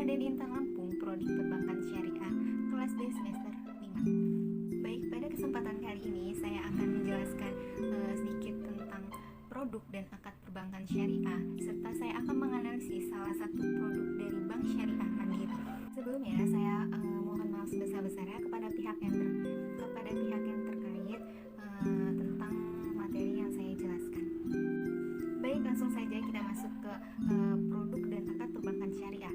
Raden Intan Lampung, Prodi Perbankan Syariah, kelas D semester 5. Baik, pada kesempatan kali ini saya akan menjelaskan sedikit tentang produk dan akad perbankan syariah, serta saya akan menganalisis salah satu produk dari Bank Syariah Mandiri. Sebelumnya, saya mohon maaf sebesar-besarnya kepada pihak yang terkait tentang materi yang saya jelaskan. Baik, langsung saja kita masuk ke produk dan akad perbankan syariah.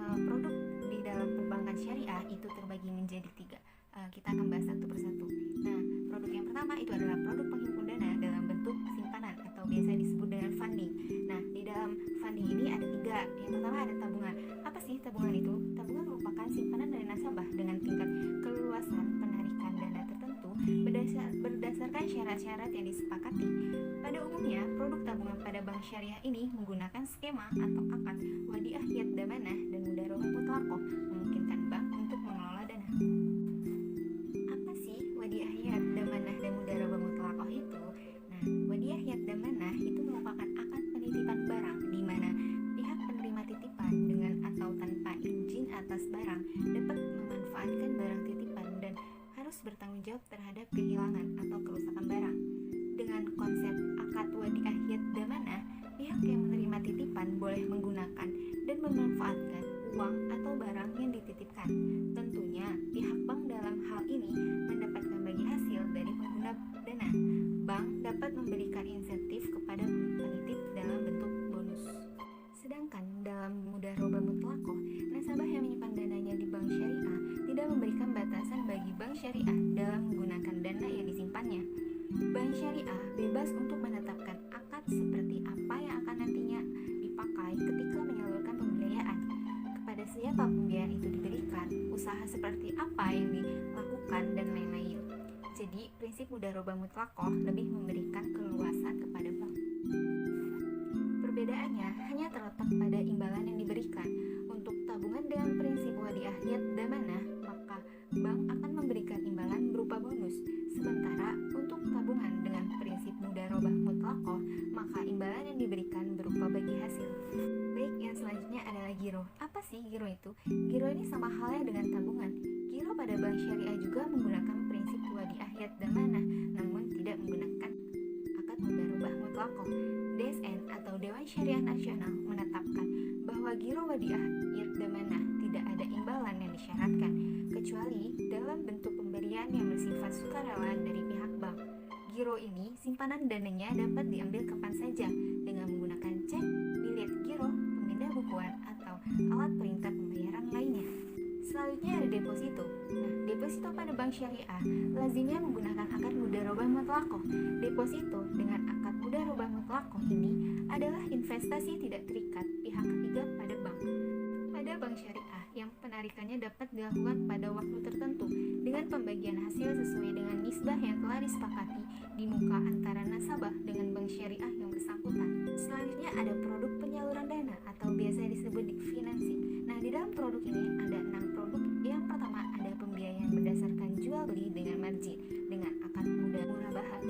Produk di dalam perbankan syariah itu terbagi menjadi 3. Kita akan bahas satu persatu. Nah, produk yang pertama itu adalah produk penghimpun dana dalam bentuk simpanan atau biasa disebut dengan funding. Nah, di dalam funding ini ada 3. Yang pertama ada tabungan. Apa sih tabungan itu? Tabungan merupakan simpanan dari nasabah dengan tingkat keleluasan penarikan dana tertentu berdasarkan syarat-syarat yang disepakati. Pada umumnya, produk tabungan pada bank syariah ini menggunakan skema atau akad wadiah yad damanah dan mudarobah mutlaqah, memungkinkan bank untuk mengelola dana. Apa sih wadiah yad damanah dan mudarobah mutlaqah itu? Nah, wadiah yad damanah itu merupakan akad penitipan barang di mana pihak penerima titipan dengan atau tanpa izin atas barang dapat memanfaatkan barang titipan dan harus bertanggung jawab terhadap kehilangan atau kerusakan barang. Dengan konsep akad wadiah yad damanah, pihak yang menerima titipan boleh menggunakan dan memanfaatkan uang atau barang yang dititipkan. Tentunya, pihak bank dalam hal ini mendapatkan bagi hasil dari pengguna dana. Bank dapat memberikan insentif kepada penitip dalam bentuk bonus. Sedangkan dalam mudarobah mutlaqah, nasabah yang menyimpan dananya di bank syariah tidak memberikan batasan bagi bank syariah dalam menggunakan dana yang disimpannya. Bank syariah bebas untuk menetapkan akad seperti apa yang akan nantinya dipakai ketika menyalurkan pembiayaan. Kepada siapa pembiayaan itu diberikan, usaha seperti apa yang dilakukan, dan lain-lain. Jadi, prinsip mudarobah mutlaqah lebih memberikan keleluasan kepada bank. Perbedaannya hanya terletak pada imbalan yang diberikan. Untuk tabungan dengan prinsip wadiah yad damanah, maka bank akan memberikan imbalan berupa bonus. Sementara untuk tabungan dengan prinsip mudarobah mutlaqah, maka imbalan yang diberikan berupa bagi hasil. Baik, yang selanjutnya adalah giro. Apa sih giro itu? Giro ini sama halnya dengan tabungan. Giro pada bank syariah juga menggunakan prinsip wadiah yad damanah, namun tidak menggunakan akad mudarobah mutlaqah. DSN atau Dewan Syariah Nasional menetapkan bahwa giro wadiah yad damanah tidak ada imbalan yang disyaratkan, kecuali dalam bentuk pemberian yang bersifat sukarela dari pihak bank. Giro ini simpanan dananya dapat diambil kapan saja dengan menggunakan cek, bilet giro, pemindah bukuan, atau alat perintah pembayaran lainnya. Selanjutnya ada deposito. Nah, deposito pada bank syariah lazimnya menggunakan akad mudarobah mutlaqah. Deposito dengan akad mudarobah mutlaqah ini adalah investasi tidak terikat pihak ketiga pada bank. Pada bank syariah yang penarikannya dapat dilakukan pada waktu tertentu dengan pembagian hasil sesuai dengan nisbah yang telah disepakati di muka antara nasabah dengan bank syariah yang bersangkutan. Selanjutnya ada produk penyaluran dana atau biasa disebut financing. Nah, di dalam produk ini ada 6 produk. Yang pertama ada pembiayaan berdasarkan jual beli dengan margin dengan akad murabahah.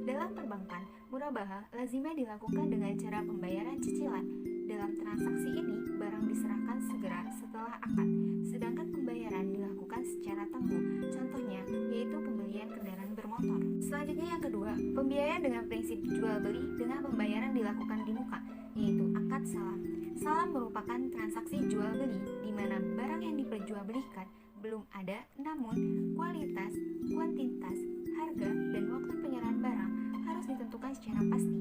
Dalam perbankan, murabahah lazimnya dilakukan dengan cara pembayaran cicilan. Dalam transaksi ini, barang diserahkan segera setelah akad, sedangkan pembayaran dilakukan secara tangguh. Contohnya, yaitu pembelian kendaraan bermotor. Selanjutnya yang kedua, pembiayaan dengan prinsip jual beli dengan pembayaran dilakukan di muka, yaitu akad salam. Salam merupakan transaksi jual beli di mana barang yang diperjualbelikan belum ada, namun kualitas, kuantitas, harga, dan waktu penyerahan barang harus ditentukan secara pasti.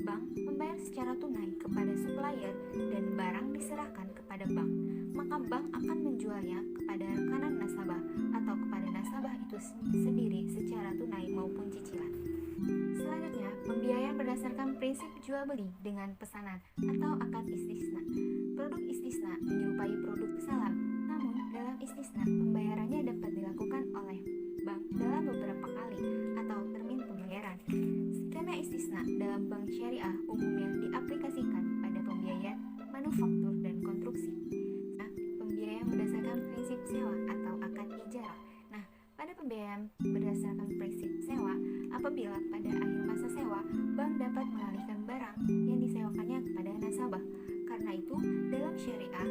Bank membayar secara tunai kepada supplier dan barang diserahkan kepada bank. Maka bank akan menjualnya kepada rekanan nasabah atau kepada nasabah itu sendiri secara tunai maupun cicilan. Selanjutnya, pembiayaan berdasarkan prinsip jual beli dengan pesanan atau akad istisna. Produk istisna menyerupai produk salam, namun dalam istisna pembayarannya dapat dilakukan oleh bank dalam beberapa kali atau termin pembayaran. Skema istisna dalam bank syariah umumnya diaplikasikan pada pembiayaan manufaktur dan konstruksi. Nah, pembiayaan berdasarkan prinsip sewa atau akad ijarah. Nah, pada pembiayaan berdasarkan prinsip sewa, apabila pada akhir masa sewa, bank dapat mengalihkan barang yang disewakannya kepada nasabah. Karena itu, dalam syariah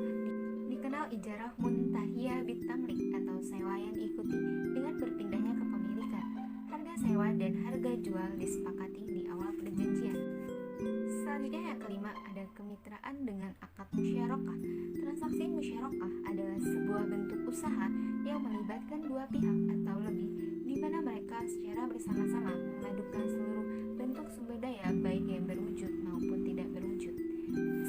ijarah muntahiyah bitamlik atau sewa yang diikuti dengan berpindahnya kepemilikan. Harga sewa dan harga jual disepakati di awal perjanjian. Selanjutnya yang kelima ada kemitraan dengan akad musyarakah. Transaksi musyarakah adalah sebuah bentuk usaha yang melibatkan dua pihak atau lebih, di mana mereka secara bersama-sama memadukan seluruh bentuk sumber daya baik yang berwujud maupun tidak berwujud.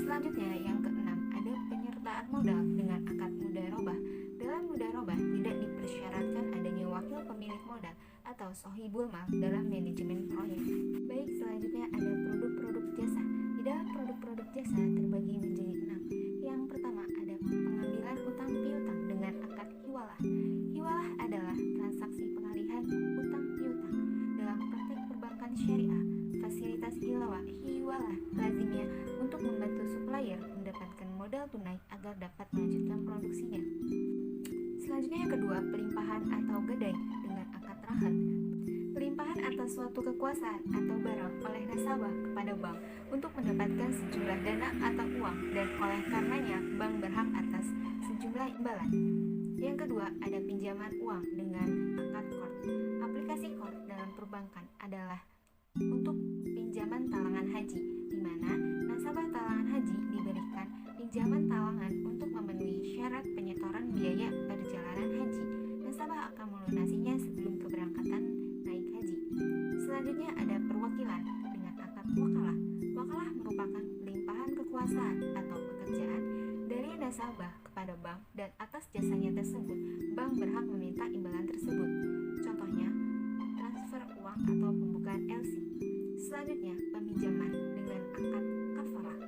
Selanjutnya yang keenam ada penyertaan modal dengan akad mudharabah. Dalam mudharabah tidak dipersyaratkan adanya wakil pemilik modal atau sohibul mal dalam manajemen proyek. Baik, selanjutnya ada produk-produk jasa. Di dalam produk-produk jasa terbagi menjadi 6. Yang pertama ada pengambilan utang piutang dengan akad hiwalah. Hiwalah adalah transaksi pengalihan utang piutang. Dalam praktek perbankan syariah, fasilitas hiwalah lazimnya untuk membantu supplier mendapatkan modal tunai agar dapat melanjutkan produksinya. Selanjutnya yang kedua, pelimpahan atau gadai dengan akad rahan. Pelimpahan atas suatu kekuasaan atau barang oleh nasabah kepada bank untuk mendapatkan sejumlah dana atau uang, dan oleh karenanya bank berhak atas sejumlah imbalan. Yang kedua, ada pinjaman uang dengan akad qard. Aplikasi qard dalam perbankan adalah untuk pinjaman talangan haji, di mana nasabah talangan haji diberikan pinjaman talangan untuk memenuhi syarat penyetoran biaya perjalanan haji. Nasabah akan melunasinya sebelum keberangkatan naik haji. Selanjutnya ada perwakilan dengan akad wakalah. Wakalah merupakan pelimpahan kekuasaan atau pekerjaan dari nasabah kepada bank, dan atas jasanya tersebut bank berhak meminta imbalan tersebut. Contohnya transfer uang atau pembukaan LC. Selanjutnya peminjaman dengan akad kafalah.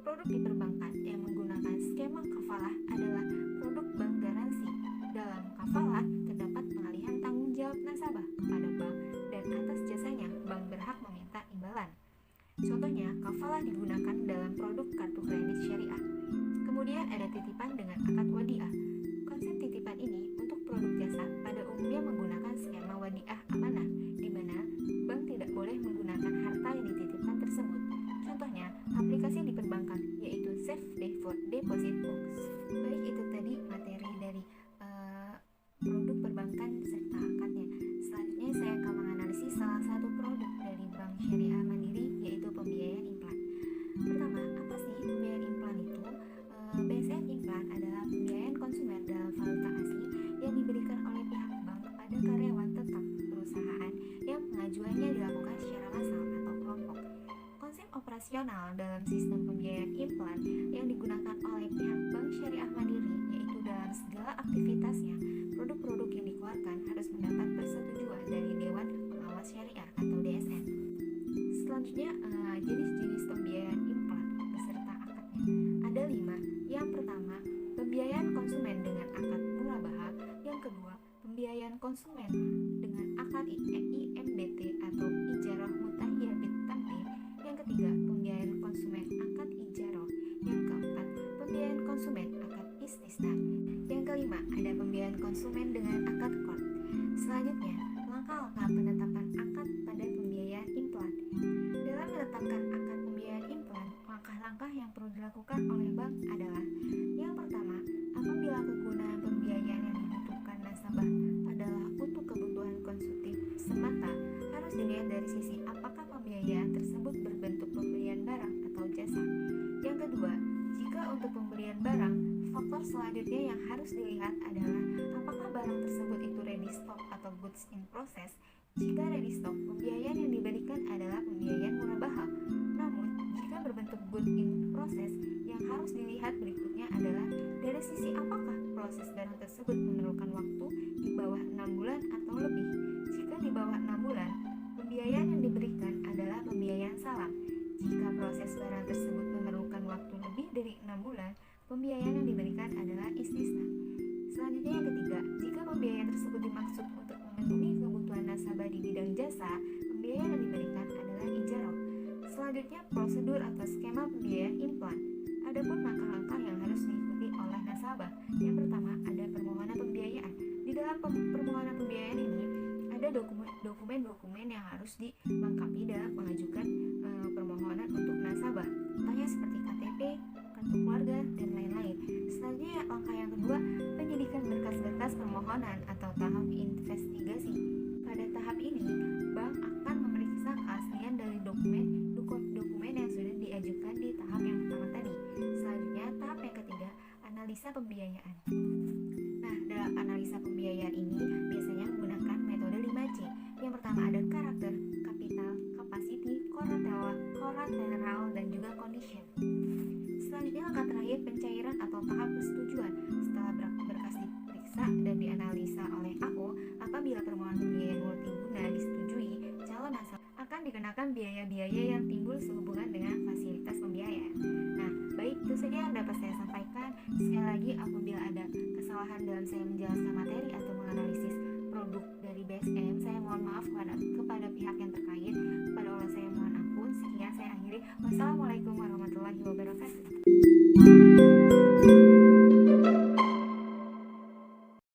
Produk di perbankan yang menggunakan skema kafalah adalah produk bank garansi. Dalam kafalah terdapat pengalihan tanggung jawab nasabah kepada bank, dan atas jasanya bank berhak meminta imbalan. Contohnya kafalah digunakan dalam produk kartu kredit syariah. Kemudian ada titipan dengan akad wadiah. Konsep titipan ini untuk produk jasa pada umumnya menggunakan skema wadiah amanah, di mana bank tidak boleh menggunakan harta yang dititipkan tersebut. Contohnya aplikasi di perbankan yaitu Safe Deposit Box. Baik, itu tadi materi dari produk perbankan serta akadnya. Selanjutnya saya akan menganalisis salah satu produk dari Bank Syariah Mandiri, yaitu pembiayaan implan. Pertama, apa sih pembiayaan implan itu? BSN implan adalah pembiayaan konsumer dalam valuta asli yang diberikan oleh pihak bank kepada karyawan tetap perusahaan yang pengajuannya dilakukan secara massal atau kelompok. Konsep operasional dalam sistem pembiayaan implan yang digunakan oleh pihak Bank Syariah Mandiri yaitu dalam segala aktivitasnya, produk-produk yang dikeluarkan harus mendapat persetujuan dari Dewan Pengawas Syariah atau DSN. Selanjutnya, jenis-jenis pembiayaan implan beserta akadnya. Ada 5. Yang pertama, pembiayaan konsumen dengan akad murabahah. Yang kedua, pembiayaan konsumen dengan akad IMBT atau ijarah mutahiyah bitamlik. Yang ketiga, pembiayaan konsumen akad ijarah. Yang keempat, pembiayaan konsumen akad istisna. Yang kelima, ada pembiayaan konsumen dengan akad qard. Selanjutnya, langkah-langkah penetapan akad pada pembiayaan implan. Dalam menetapkan akad pembiayaan implan, langkah-langkah yang perlu dilakukan oleh bank adalah: yang pertama, apabila kegunaan pembiayaan yang dibutuhkan nasabah adalah untuk kebutuhan konsumtif semata, harus dilihat dari sisi apakah pembiayaan tersebut berbentuk pembelian barang atau jasa. Yang kedua, jika untuk pembelian barang, faktor selanjutnya yang harus dilihat adalah apakah barang tersebut itu ready stock atau goods in process. Jika ready stock, pembiayaan yang diberikan adalah pembiayaan murabahah. Namun, jika berbentuk goods in process, yang harus dilihat berikutnya adalah dari sisi apakah proses barang tersebut memerlukan waktu di bawah 6 bulan atau lebih. Jika di bawah 6 bulan, pembiayaan yang diberikan adalah pembiayaan salam. Jika proses barang tersebut memerlukan waktu lebih dari 6 bulan, pembiayaan yang diberikan adalah istisna. Selanjutnya yang ketiga, jika pembiayaan tersebut dimaksud untuk memenuhi kebutuhan nasabah di bidang jasa, pembiayaan yang diberikan adalah ijarah. Selanjutnya, prosedur atau skema pembiayaan implan. Adapun langkah-langkah yang harus diikuti oleh nasabah. Yang pertama, ada permohonan pembiayaan. Di dalam permohonan pembiayaan ini ada dokumen-dokumen yang harus dilengkapi dalam mengajukan permohonan untuk nasabah. Contohnya seperti KTP, kartu keluarga, dan lain-lain. Selanjutnya langkah yang kedua, penyidikan berkas-berkas permohonan atau tahap investigasi. Pada tahap ini, bank akan memeriksa keaslian dari dokumen yang sudah diajukan di tahap yang pertama tadi. Selanjutnya, tahap yang ketiga, analisa pembiayaan. Nah, dalam analisa pembiayaan ini biasanya menggunakan metode 5C. Yang pertama ada karakter, capital, capacity, collateral, dan juga condition. Selanjutnya langkah terakhir, pencairan atau tahap persetujuan. Setelah berkas diperiksa dan dianalisa oleh AO, apabila permohonan pembiayaan multiguna disetujui, calon nasabah akan dikenakan biaya-biaya yang timbul sehubungan dengan fasilitas pembiayaan. Nah, baik, itu saja yang dapat saya sampaikan. Sekali lagi, apabila ada kesalahan dalam saya menjelaskan materi atau menganalisis produk dari BSM, saya mohon maaf kepada pihak yang terkait. Kepada Allah saya mohon ampun. Sekian saya akhiri. Wassalamualaikum warahmatullahi wabarakatuh.